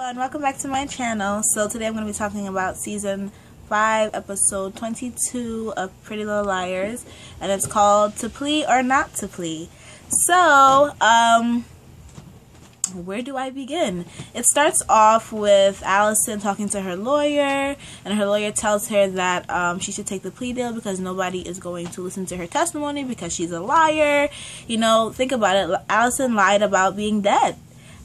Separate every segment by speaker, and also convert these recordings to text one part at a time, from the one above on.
Speaker 1: and welcome back to my channel. So today I'm going to be talking about season 5 episode 22 of Pretty Little Liars, and it's called To Plea or Not to Plea. So where do I begin? It starts off with Allison talking to her lawyer, and her lawyer tells her that she should take the plea deal because nobody is going to listen to her testimony because she's a liar. You know, think about it. Allison lied about being dead.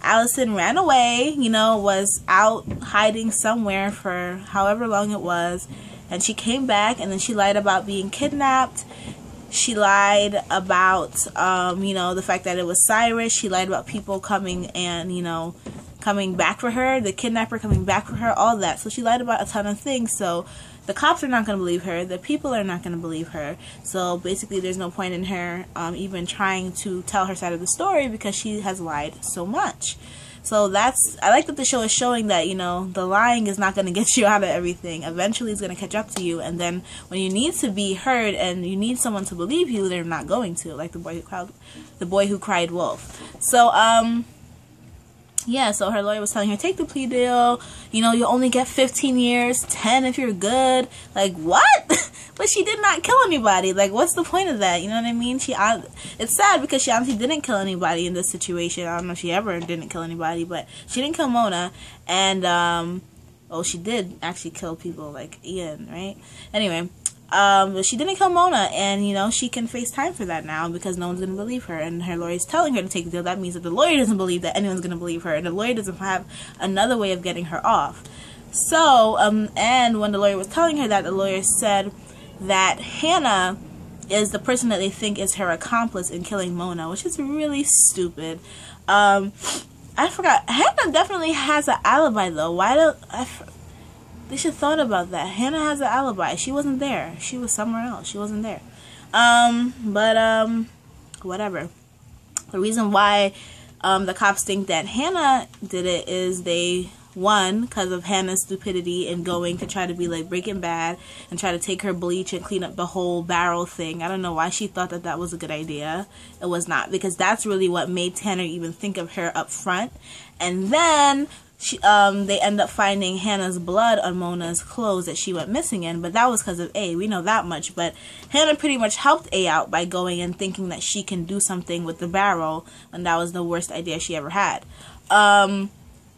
Speaker 1: Allison ran away, you know, was out hiding somewhere for however long it was, and she came back, and then she lied about being kidnapped. She lied about, you know, the fact that it was Cyrus. She lied about people coming and, you know, coming back for her, the kidnapper coming back for her, all that. So she lied about a ton of things. So the cops are not going to believe her. The people are not going to believe her. So basically there's no point in her even trying to tell her side of the story because she has lied so much. So I like that the show is showing that, you know, the lying is not going to get you out of everything. Eventually it's going to catch up to you, and then when you need to be heard and you need someone to believe you, they're not going to, like the boy who cried wolf. So yeah, so her lawyer was telling her, take the plea deal, you know, you'll only get 15 years, 10 if you're good. Like, what? But she did not kill anybody. Like, what's the point of that? You know what I mean? It's sad because she honestly didn't kill anybody in this situation. I don't know if she ever didn't kill anybody, but she didn't kill Mona. And, well, she did actually kill people like Ian, right? Anyway, but she didn't kill Mona, and, you know, she can face time for that now because no one's going to believe her, and her lawyer's telling her to take the deal. That means that the lawyer doesn't believe that anyone's going to believe her, and the lawyer doesn't have another way of getting her off. So, and when the lawyer was telling her that, the lawyer said that Hannah is the person that they think is her accomplice in killing Mona, which is really stupid. I forgot. Hannah definitely has an alibi, though. They should have thought about that. Hannah has an alibi. She wasn't there. She was somewhere else. She wasn't there. Whatever. The reason why the cops think that Hannah did it is one, because of Hannah's stupidity in going to try to be like Breaking Bad and try to take her bleach and clean up the whole barrel thing. I don't know why she thought that was a good idea. It was not, because that's really what made Tanner even think of her up front. And then they end up finding Hannah's blood on Mona's clothes that she went missing in, but that was because of A. We know that much, but Hannah pretty much helped A out by going and thinking that she can do something with the barrel, and that was the worst idea she ever had.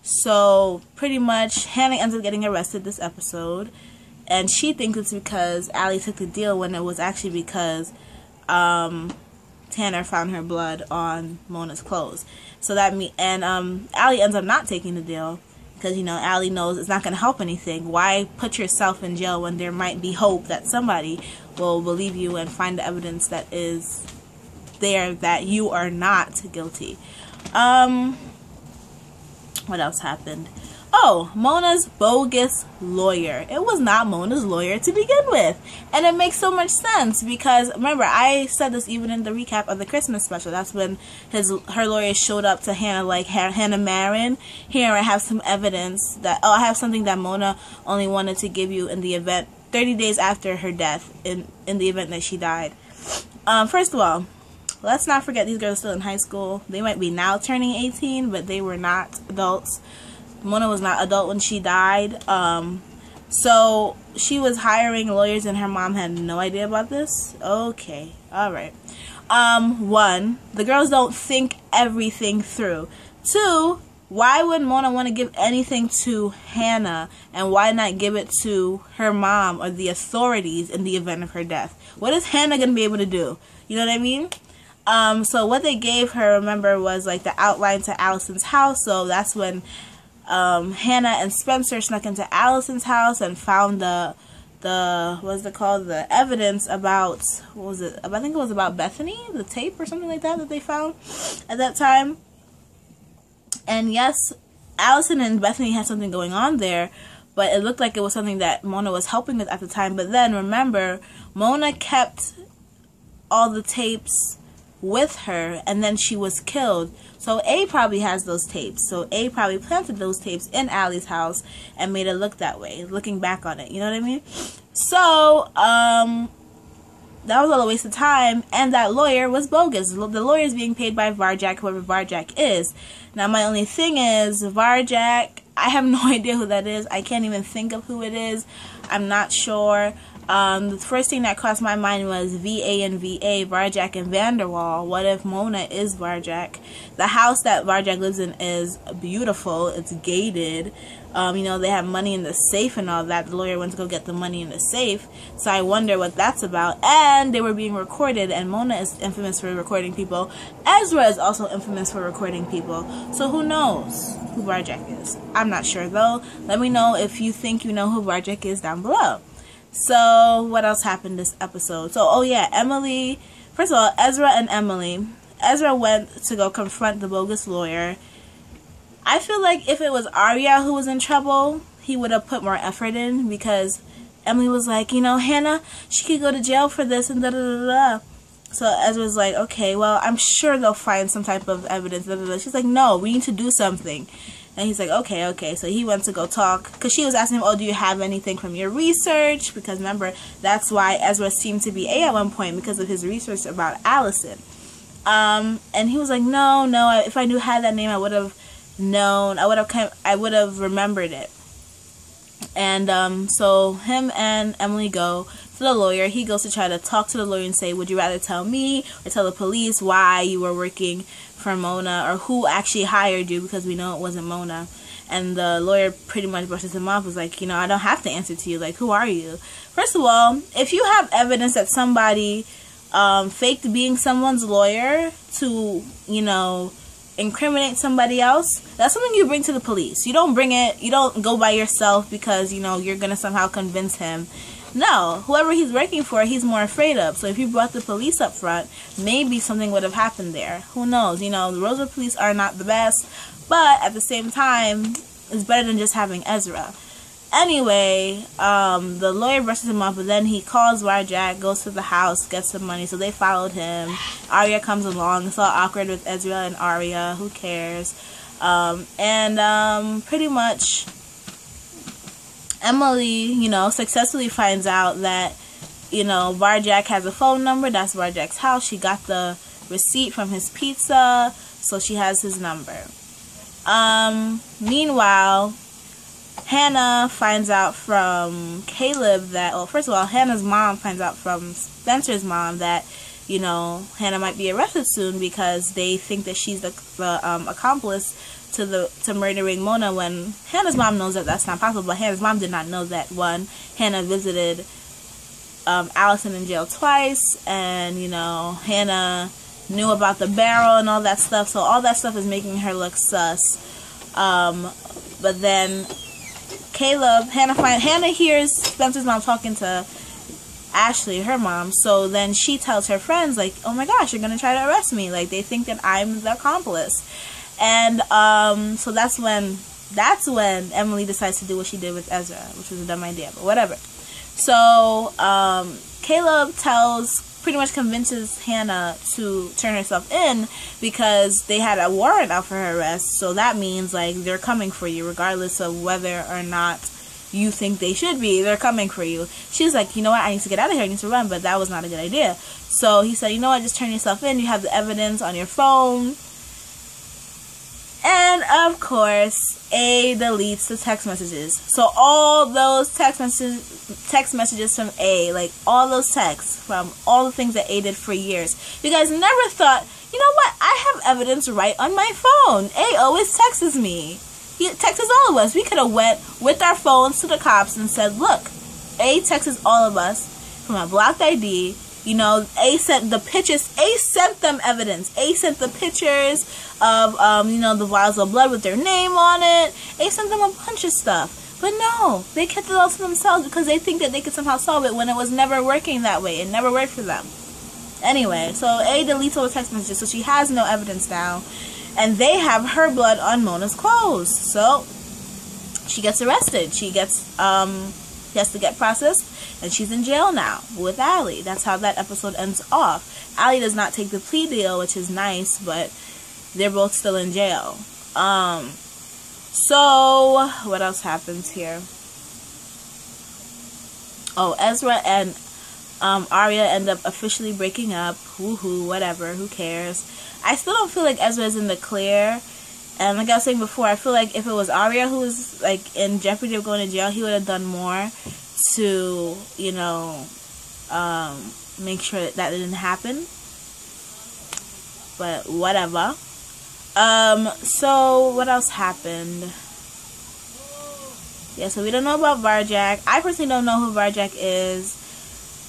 Speaker 1: So pretty much Hannah ends up getting arrested this episode, and she thinks it's because Allie took the deal when it was actually because Tanner found her blood on Mona's clothes. So Allie ends up not taking the deal because, you know, Allie knows it's not going to help anything. Why put yourself in jail when there might be hope that somebody will believe you and find the evidence that is there that you are not guilty. What else happened? Oh, Mona's bogus lawyer. It was not Mona's lawyer to begin with. And it makes so much sense because, remember, I said this even in the recap of the Christmas special. That's when her lawyer showed up to Hannah like, Hannah Marin, here I have some evidence that, I have something that Mona only wanted to give you in the event, 30 days after her death, in the event that she died. First of all, let's not forget these girls are still in high school. They might be now turning 18, but they were not adults. Mona was not adult when she died. So she was hiring lawyers and her mom had no idea about this? Okay. Alright. One, the girls don't think everything through. Two, why would Mona want to give anything to Hannah, and why not give it to her mom or the authorities in the event of her death? What is Hannah going to be able to do? You know what I mean? So what they gave her, remember, was like the outline to Allison's house. So that's when Hannah and Spencer snuck into Allison's house and found what's it called, the evidence about, what was it? I think it was about Bethany, the tape or something like that they found at that time. And yes, Allison and Bethany had something going on there, but it looked like it was something that Mona was helping with at the time. But then, remember, Mona kept all the tapes with her, and then she was killed. So A probably has those tapes. So A probably planted those tapes in Allie's house and made it look that way, looking back on it. You know what I mean? So, that was all a waste of time, and that lawyer was bogus. The lawyer is being paid by Varjak, whoever Varjak is. Now, my only thing is, Varjak I have no idea who that is. I can't even think of who it is. I'm not sure. The first thing that crossed my mind was VA and VA, Varjak and Vanderwall. What if Mona is Varjak? The house that Varjak lives in is beautiful. It's gated. You know, they have money in the safe and all that. The lawyer went to go get the money in the safe. So I wonder what that's about. And they were being recorded, and Mona is infamous for recording people. Ezra is also infamous for recording people. So who knows who Varjak is? I'm not sure though. Let me know if you think you know who Varjak is down below. So, what else happened this episode? So, oh yeah, Emily, first of all, Ezra and Emily. Ezra went to go confront the bogus lawyer. I feel like if it was Arya who was in trouble, he would have put more effort in, because Emily was like, you know, Hannah, she could go to jail for this and da-da-da-da. So Ezra's like, okay, well, I'm sure they'll find some type of evidence. Da-da-da. She's like, no, we need to do something. And he's like, okay. So he went to go talk, because she was asking him, oh, do you have anything from your research? Because remember, that's why Ezra seemed to be A at one point, because of his research about Allison. And he was like, no, if I knew had that name, I would have known, I would have remembered it. And so him and Emily go to the lawyer. He goes to try to talk to the lawyer and say, would you rather tell me or tell the police why you were working for Mona, or who actually hired you, because we know it wasn't Mona. And the lawyer pretty much brushes him off, was like, you know, I don't have to answer to you, like, who are you? First of all, if you have evidence that somebody faked being someone's lawyer to, you know, incriminate somebody else, that's something you bring to the police. You don't go by yourself because, you know, you're gonna somehow convince him. No, whoever he's working for, he's more afraid of. So if you brought the police up front, maybe something would have happened there. Who knows? You know, the Rosewood police are not the best, but at the same time, it's better than just having Ezra. Anyway, the lawyer brushes him off, but then he calls Varjak, goes to the house, gets some money, so they followed him. Arya comes along. It's all awkward with Ezra and Arya. Who cares? Pretty much Emily, you know, successfully finds out that, you know, Varjak has a phone number. That's Varjak's house. She got the receipt from his pizza, so she has his number. Meanwhile, Hannah finds out from Caleb that, well, first of all, Hannah's mom finds out from Spencer's mom that, you know, Hannah might be arrested soon, because they think that she's the accomplice to murdering Mona, when Hannah's mom knows that that's not possible. But Hannah's mom did not know that, one, Hannah visited Allison in jail twice, and, you know, Hannah knew about the barrel and all that stuff, so all that stuff is making her look sus. But then Hannah hears Spencer's mom talking to Ashley, her mom, so then she tells her friends, like, oh my gosh, you're gonna try to arrest me, like, they think that I'm the accomplice. And so that's when Emily decides to do what she did with Ezra, which was a dumb idea, but whatever. So Caleb pretty much convinces Hannah to turn herself in, because they had a warrant out for her arrest. So that means, like, they're coming for you regardless of whether or not you think they should be. They're coming for you. She's like, you know what, I need to get out of here, I need to run, but that was not a good idea. So he said, you know what, just turn yourself in, you have the evidence on your phone. And of course, A deletes the text messages. So all those text messages from A, like all those texts from all the things that A did for years. You guys never thought, you know what, I have evidence right on my phone. A always texts me. He texts all of us. We could have went with our phones to the cops and said, look, A texts all of us from a blocked ID. You know, A sent the pictures. A sent them evidence. A sent the pictures of, you know, the vials of blood with their name on it. A sent them a bunch of stuff. But no, they kept it all to themselves because they think that they could somehow solve it when it was never working that way. It never worked for them. Anyway, so A deletes all the text messages, so she has no evidence now. And they have her blood on Mona's clothes. So she gets arrested. She has to get processed. And she's in jail now with Allie. That's how that episode ends off. Allie does not take the plea deal, which is nice, but they're both still in jail. So what else happens here? Oh, Ezra and Arya end up officially breaking up. Woohoo, whatever, who cares? I still don't feel like Ezra is in the clear. And like I was saying before, I feel like if it was Arya who was like in jeopardy of going to jail, he would have done more to, you know, make sure that didn't happen. But whatever. So what else happened? Yeah, so we don't know about Varjak. I personally don't know who Varjak is.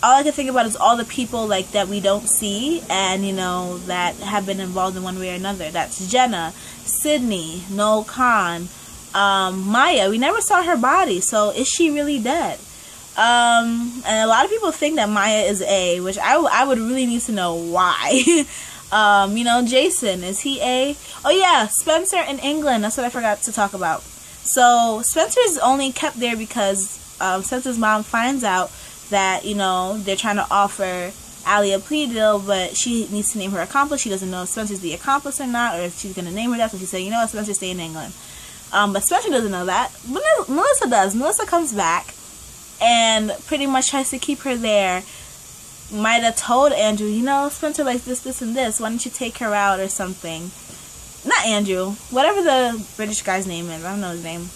Speaker 1: All I can think about is all the people like that we don't see and, you know, that have been involved in one way or another. That's Jenna, Sydney, Noel Khan, Maya. We never saw her body, so is she really dead? And a lot of people think that Maya is A, which I would really need to know why. You know, Jason, is he A? Oh yeah, Spencer in England. That's what I forgot to talk about. So Spencer's only kept there because Spencer's mom finds out that, you know, they're trying to offer Allie a plea deal, but she needs to name her accomplice. She doesn't know if Spencer's the accomplice or not, or if she's going to name her that. So she said, you know what, Spencer, stay in England. But Spencer doesn't know that. Melissa does. Melissa comes back and pretty much tries to keep her there. Might have told Andrew, you know, Spencer likes this, this, and this. Why don't you take her out or something? Not Andrew. Whatever the British guy's name is. I don't know his name.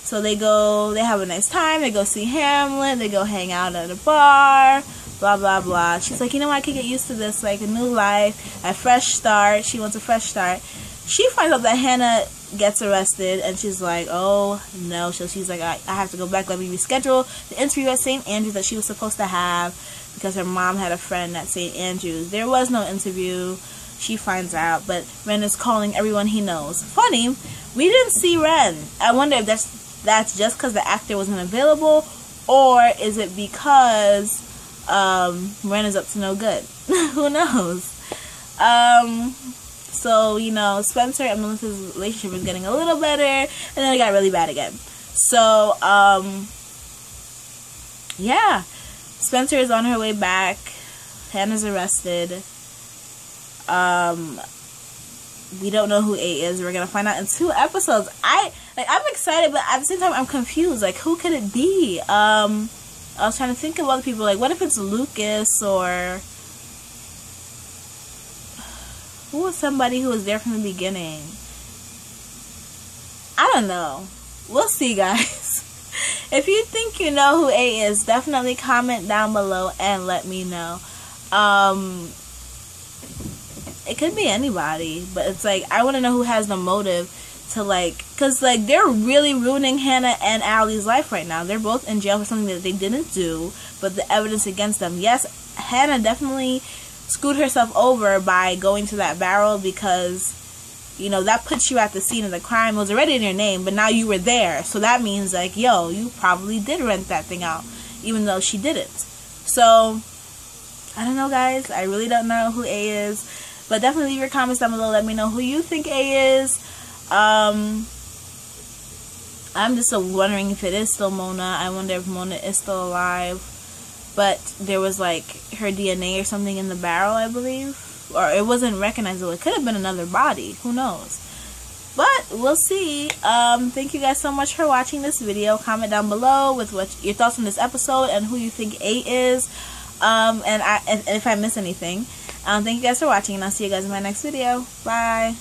Speaker 1: So they go, they have a nice time. They go see Hamlet. They go hang out at a bar. Blah, blah, blah. She's like, you know what? I could get used to this. Like, a new life. A fresh start. She wants a fresh start. She finds out that Hannah gets arrested. And she's like, oh, no. So she's like, I have to go back. Let me reschedule the interview at St. Andrews that she was supposed to have. Because her mom had a friend at St. Andrews. There was no interview. She finds out, but Ren is calling everyone he knows. Funny, we didn't see Ren. I wonder if that's just because the actor wasn't available, or is it because Ren is up to no good? Who knows? So, you know, Spencer and Melissa's relationship is getting a little better, and then it got really bad again. So, yeah. Spencer is on her way back. Hannah's arrested. We don't know who A is. We're gonna find out in 2 episodes. I'm excited, but at the same time I'm confused. Like, who could it be? I was trying to think of other people. Like, what if it's Lucas, or who was somebody who was there from the beginning? I don't know. We'll see, guys. If you think you know who A is, definitely comment down below and let me know. It could be anybody, but it's like, I want to know who has the motive to, like, because, like, they're really ruining Hannah and Allie's life right now. They're both in jail for something that they didn't do, but the evidence against them. Yes, Hannah definitely screwed herself over by going to that barrel, because, you know, that puts you at the scene of the crime. It was already in your name, but now you were there. So that means, like, yo, you probably did rent that thing out, even though she didn't. So, I don't know, guys. I really don't know who A is. But definitely leave your comments down below. Let me know who you think A is. I'm just wondering if it is still Mona. I wonder if Mona is still alive. But there was, like, her DNA or something in the barrel, I believe. Or it wasn't recognizable. It could have been another body. Who knows? But we'll see. Thank you guys so much for watching this video. Comment down below with what your thoughts on this episode and who you think A is. And if I miss anything. Thank you guys for watching, and I'll see you guys in my next video. Bye.